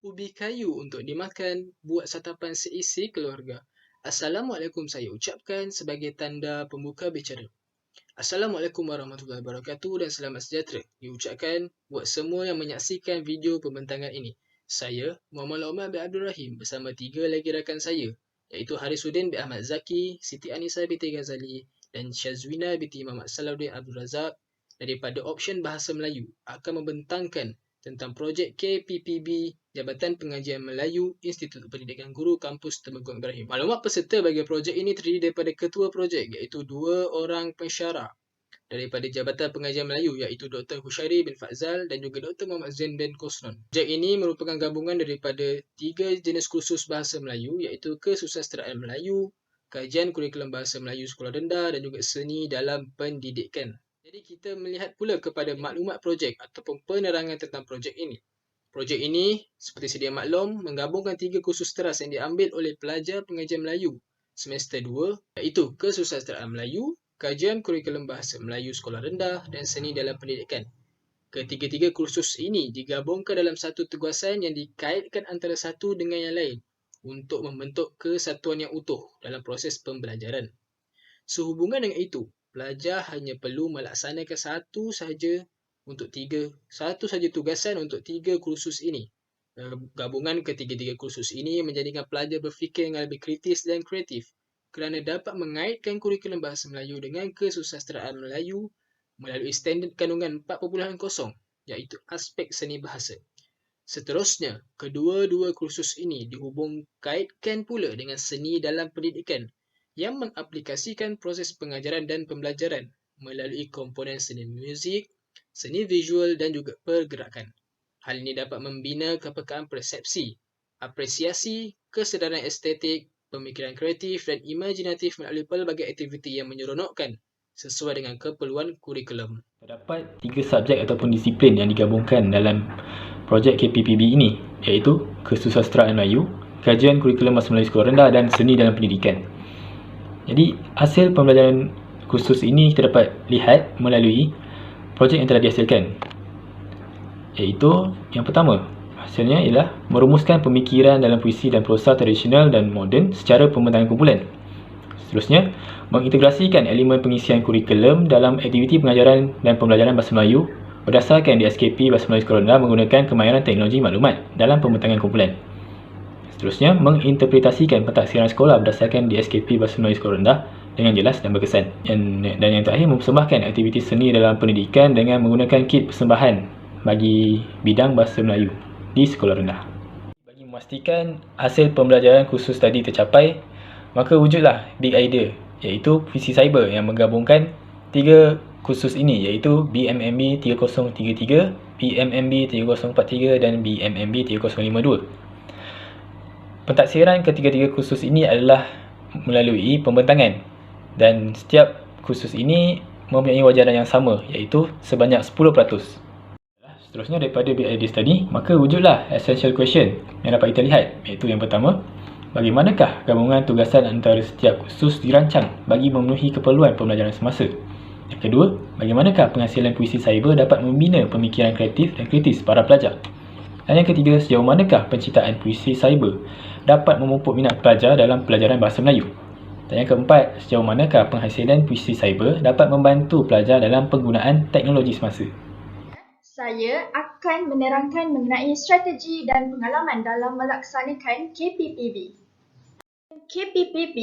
Ubi kayu untuk dimakan, buat santapan seisi keluarga. Assalamualaikum saya ucapkan sebagai tanda pembuka bicara. Assalamualaikum warahmatullahi wabarakatuh dan selamat sejahtera diucapkan buat semua yang menyaksikan video pembentangan ini. Saya, Muhammad Omar bin Abdul Rahim bersama tiga lagi rakan saya, iaitu Harisuddin bin Ahmad Zaki, Siti Anisa binti Ghazali dan Syazwina binti Muhammad Salahuddin Abdul Razak daripada Option Bahasa Melayu akan membentangkan tentang projek KPPB Jabatan Pengajian Melayu Institut Pendidikan Guru Kampus Temenggong Ibrahim. Maklumat peserta bagi projek ini terdiri daripada ketua projek iaitu dua orang pensyarah daripada Jabatan Pengajian Melayu iaitu Dr. Hushairi bin Fazal dan juga Dr. Muhammad Zain bin Kosnon. Projek ini merupakan gabungan daripada tiga jenis kursus bahasa Melayu iaitu Kesusasteraan Melayu, Kajian Kurikulum Bahasa Melayu Sekolah Rendah dan juga Seni dalam Pendidikan. Jadi kita melihat pula kepada maklumat projek ataupun penerangan tentang projek ini. Projek ini, seperti sedia maklum, menggabungkan tiga kursus teras yang diambil oleh pelajar pengajian Melayu semester 2 iaitu Kesusasteraan Melayu, Kajian Kurikulum Bahasa Melayu Sekolah Rendah dan Seni dalam Pendidikan. Ketiga-tiga kursus ini digabungkan dalam satu tugasan yang dikaitkan antara satu dengan yang lain untuk membentuk kesatuan yang utuh dalam proses pembelajaran. Sehubungan dengan itu, pelajar hanya perlu melaksanakan satu sahaja tugasan untuk tiga kursus ini. Gabungan ketiga-tiga kursus ini menjadikan pelajar berfikir dengan lebih kritis dan kreatif kerana dapat mengaitkan kurikulum bahasa Melayu dengan kesusasteraan Melayu melalui standard kandungan 4.0 iaitu aspek seni bahasa. Seterusnya, kedua-dua kursus ini dihubung kaitkan pula dengan seni dalam pendidikan yang mengaplikasikan proses pengajaran dan pembelajaran melalui komponen seni muzik, seni visual dan juga pergerakan. Hal ini dapat membina kepekaan persepsi, apresiasi, kesedaran estetik, pemikiran kreatif dan imajinatif melalui pelbagai aktiviti yang menyeronokkan sesuai dengan keperluan kurikulum. Terdapat tiga subjek ataupun disiplin yang digabungkan dalam projek KPPB ini iaitu Kesusasteraan Melayu, Kajian Kurikulum Bahasa Melayu Sekolah Rendah dan Seni dalam Pendidikan. Jadi, hasil pembelajaran kursus ini kita dapat lihat melalui projek yang telah dihasilkan. Iaitu, yang pertama, hasilnya ialah merumuskan pemikiran dalam puisi dan prosa tradisional dan moden secara pembentangan kumpulan. Seterusnya, mengintegrasikan elemen pengisian kurikulum dalam aktiviti pengajaran dan pembelajaran Bahasa Melayu berdasarkan DSKP Bahasa Melayu Sekolah Rendah menggunakan kemahiran teknologi maklumat dalam pembentangan kumpulan. Seterusnya, menginterpretasikan pentaksiran sekolah berdasarkan DSKP Bahasa Melayu Sekolah Rendah dengan jelas dan berkesan. Dan yang terakhir, mempersembahkan aktiviti seni dalam pendidikan dengan menggunakan kit persembahan bagi bidang Bahasa Melayu di sekolah rendah. Bagi memastikan hasil pembelajaran kursus tadi tercapai, maka wujudlah Big Idea, iaitu visi cyber yang menggabungkan tiga kursus ini iaitu BMMB 3033, BMMB 3043 dan BMMB 3052. Pentaksiran ketiga-tiga kursus ini adalah melalui pembentangan dan setiap kursus ini mempunyai wajaran yang sama iaitu sebanyak 10%. Seterusnya daripada Big Idea tadi, maka wujudlah essential question yang dapat kita lihat iaitu yang pertama, bagaimanakah gabungan tugasan antara setiap kursus dirancang bagi memenuhi keperluan pembelajaran semasa? Yang kedua, bagaimanakah penghasilan puisi cyber dapat membina pemikiran kreatif dan kritis para pelajar? Dan yang ketiga, sejauh manakah penciptaan puisi cyber dapat memupuk minat pelajar dalam pelajaran Bahasa Melayu? Dan yang keempat, sejauh manakah penghasilan puisi cyber dapat membantu pelajar dalam penggunaan teknologi semasa? Saya akan menerangkan mengenai strategi dan pengalaman dalam melaksanakan KPPB. KPPB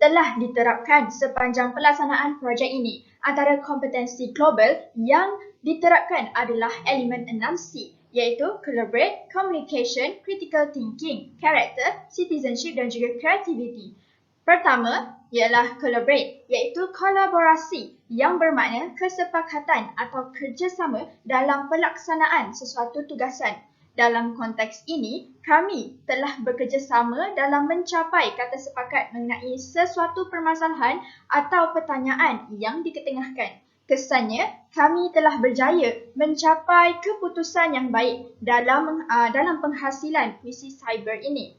telah diterapkan sepanjang pelaksanaan projek ini. Antara kompetensi global yang diterapkan adalah elemen 6C, iaitu Collaborate, Communication, Critical Thinking, Character, Citizenship dan juga Creativity. Pertama ialah Collaborate, iaitu kolaborasi yang bermakna kesepakatan atau kerjasama dalam pelaksanaan sesuatu tugasan. Dalam konteks ini, kami telah bekerjasama dalam mencapai kata sepakat mengenai sesuatu permasalahan atau pertanyaan yang diketengahkan. Kesannya, kami telah berjaya mencapai keputusan yang baik dalam penghasilan puisi cyber ini.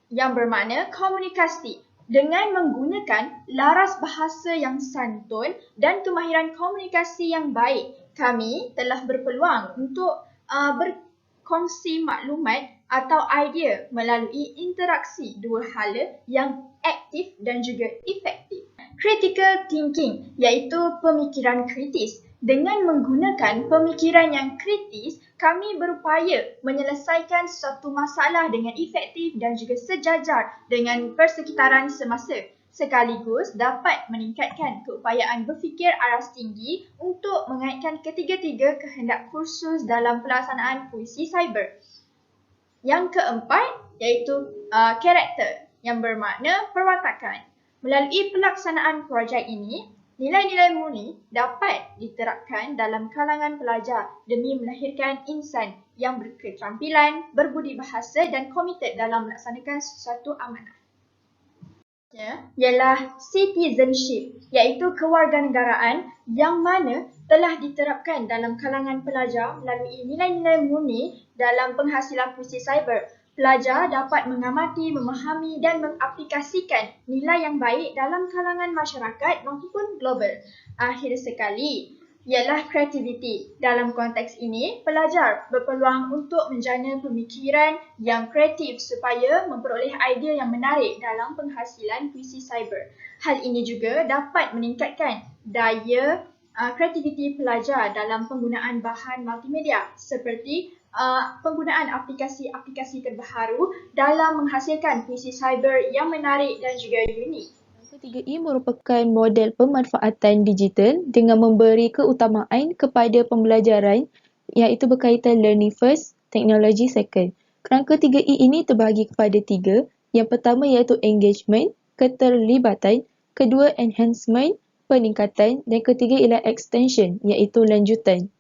Yang bermakna komunikasi dengan menggunakan laras bahasa yang santun dan kemahiran komunikasi yang baik. Kami telah berpeluang untuk kongsi maklumat atau idea melalui interaksi dua hala yang aktif dan juga efektif. Critical thinking iaitu pemikiran kritis. Dengan menggunakan pemikiran yang kritis, kami berupaya menyelesaikan suatu masalah dengan efektif dan juga sejajar dengan persekitaran semasa, sekaligus dapat meningkatkan keupayaan berfikir aras tinggi untuk mengaitkan ketiga-tiga kehendak kursus dalam pelaksanaan puisi cyber. Yang keempat iaitu karakter yang bermakna perwatakan. Melalui pelaksanaan projek ini, nilai-nilai murni dapat diterapkan dalam kalangan pelajar demi melahirkan insan yang berketerampilan, berbudi bahasa dan komited dalam melaksanakan sesuatu amanah. Ialah citizenship, iaitu kewarganegaraan yang mana telah diterapkan dalam kalangan pelajar melalui nilai-nilai murni dalam penghasilan puisi cyber. Pelajar dapat mengamati, memahami dan mengaplikasikan nilai yang baik dalam kalangan masyarakat maupun global. Akhir sekali, ialah kreativiti. Dalam konteks ini, pelajar berpeluang untuk menjana pemikiran yang kreatif supaya memperoleh idea yang menarik dalam penghasilan puisi cyber. Hal ini juga dapat meningkatkan daya kreativiti pelajar dalam penggunaan bahan multimedia seperti penggunaan aplikasi-aplikasi terbaru dalam menghasilkan puisi cyber yang menarik dan juga unik. Ketiga E merupakan model pemanfaatan digital dengan memberi keutamaan kepada pembelajaran iaitu berkaitan learning first, technology second. Kerangka 3E ini terbahagi kepada 3. Yang pertama iaitu engagement, keterlibatan, kedua enhancement, peningkatan dan ketiga ialah extension iaitu lanjutan.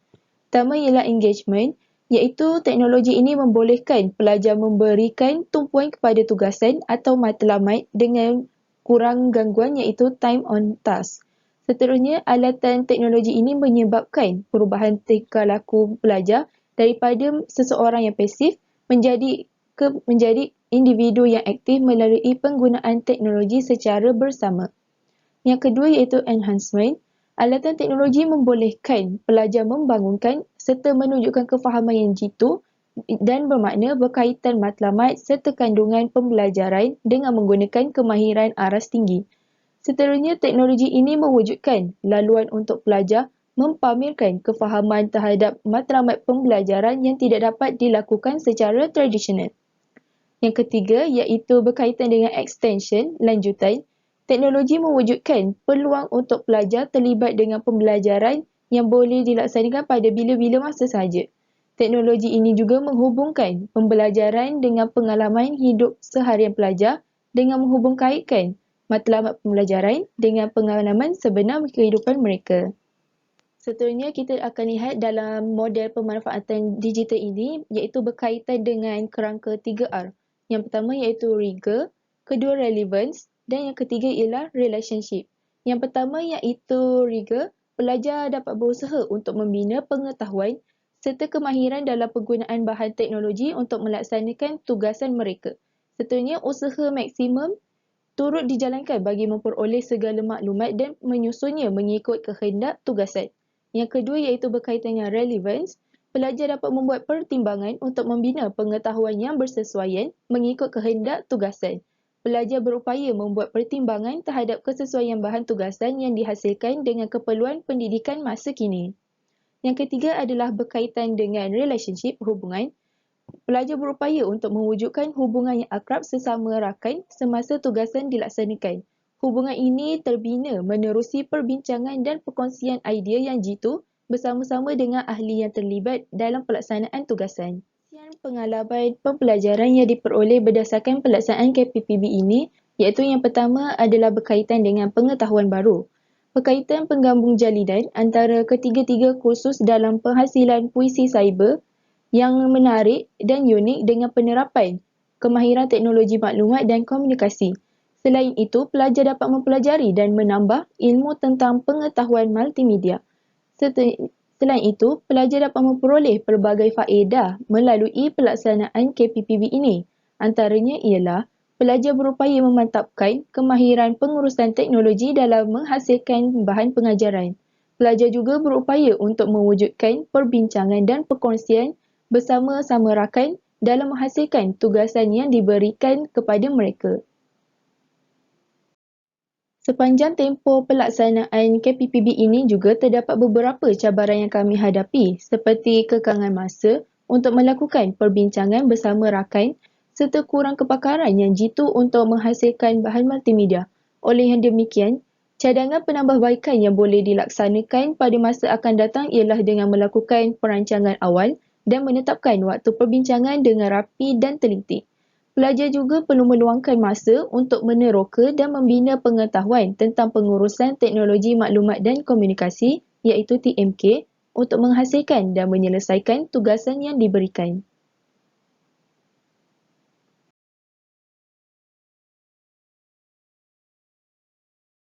Pertama ialah engagement iaitu teknologi ini membolehkan pelajar memberikan tumpuan kepada tugasan atau matlamat dengan kurang gangguan iaitu time on task. Seterusnya, alatan teknologi ini menyebabkan perubahan tingkah laku pelajar daripada seseorang yang pasif menjadi individu yang aktif melalui penggunaan teknologi secara bersama. Yang kedua iaitu enhancement. Alatan teknologi membolehkan pelajar membangunkan serta menunjukkan kefahaman yang jitu dan bermakna berkaitan matlamat serta kandungan pembelajaran dengan menggunakan kemahiran aras tinggi. Seterusnya, teknologi ini mewujudkan laluan untuk pelajar mempamerkan kefahaman terhadap matlamat pembelajaran yang tidak dapat dilakukan secara tradisional. Yang ketiga iaitu berkaitan dengan extension, lanjutan. Teknologi mewujudkan peluang untuk pelajar terlibat dengan pembelajaran yang boleh dilaksanakan pada bila-bila masa sahaja. Teknologi ini juga menghubungkan pembelajaran dengan pengalaman hidup seharian pelajar dengan menghubungkaitkan matlamat pembelajaran dengan pengalaman sebenar kehidupan mereka. Seterusnya kita akan lihat dalam model pemanfaatan digital ini iaitu berkaitan dengan kerangka 3R. Yang pertama iaitu rigor, kedua relevance dan yang ketiga ialah relationship. Yang pertama iaitu rigor, pelajar dapat berusaha untuk membina pengetahuan serta kemahiran dalam penggunaan bahan teknologi untuk melaksanakan tugasan mereka. Seterusnya, usaha maksimum turut dijalankan bagi memperoleh segala maklumat dan menyusunnya mengikut kehendak tugasan. Yang kedua iaitu berkaitan dengan relevance, pelajar dapat membuat pertimbangan untuk membina pengetahuan yang bersesuaian mengikut kehendak tugasan. Pelajar berupaya membuat pertimbangan terhadap kesesuaian bahan tugasan yang dihasilkan dengan keperluan pendidikan masa kini. Yang ketiga adalah berkaitan dengan relationship, hubungan. Pelajar berupaya untuk mewujudkan hubungan yang akrab sesama rakan semasa tugasan dilaksanakan. Hubungan ini terbina menerusi perbincangan dan perkongsian idea yang jitu bersama-sama dengan ahli yang terlibat dalam pelaksanaan tugasan. Pengalaman pembelajaran yang diperoleh berdasarkan pelaksanaan KPPB ini iaitu yang pertama adalah berkaitan dengan pengetahuan baru. Berkaitan penggabung jalinan antara ketiga-tiga kursus dalam penghasilan puisi cyber yang menarik dan unik dengan penerapan kemahiran teknologi maklumat dan komunikasi. Selain itu, pelajar dapat mempelajari dan menambah ilmu tentang pengetahuan multimedia. Selain itu, pelajar dapat memperoleh pelbagai faedah melalui pelaksanaan KPPB ini. Antaranya ialah pelajar berupaya memantapkan kemahiran pengurusan teknologi dalam menghasilkan bahan pengajaran. Pelajar juga berupaya untuk mewujudkan perbincangan dan perkongsian bersama-sama rakan dalam menghasilkan tugasan yang diberikan kepada mereka. Sepanjang tempoh pelaksanaan KPPB ini juga terdapat beberapa cabaran yang kami hadapi seperti kekangan masa untuk melakukan perbincangan bersama rakan serta kurang kepakaran yang jitu untuk menghasilkan bahan multimedia. Oleh yang demikian, cadangan penambahbaikan yang boleh dilaksanakan pada masa akan datang ialah dengan melakukan perancangan awal dan menetapkan waktu perbincangan dengan rapi dan teliti. Pelajar juga perlu meluangkan masa untuk meneroka dan membina pengetahuan tentang pengurusan teknologi maklumat dan komunikasi iaitu TMK untuk menghasilkan dan menyelesaikan tugasan yang diberikan.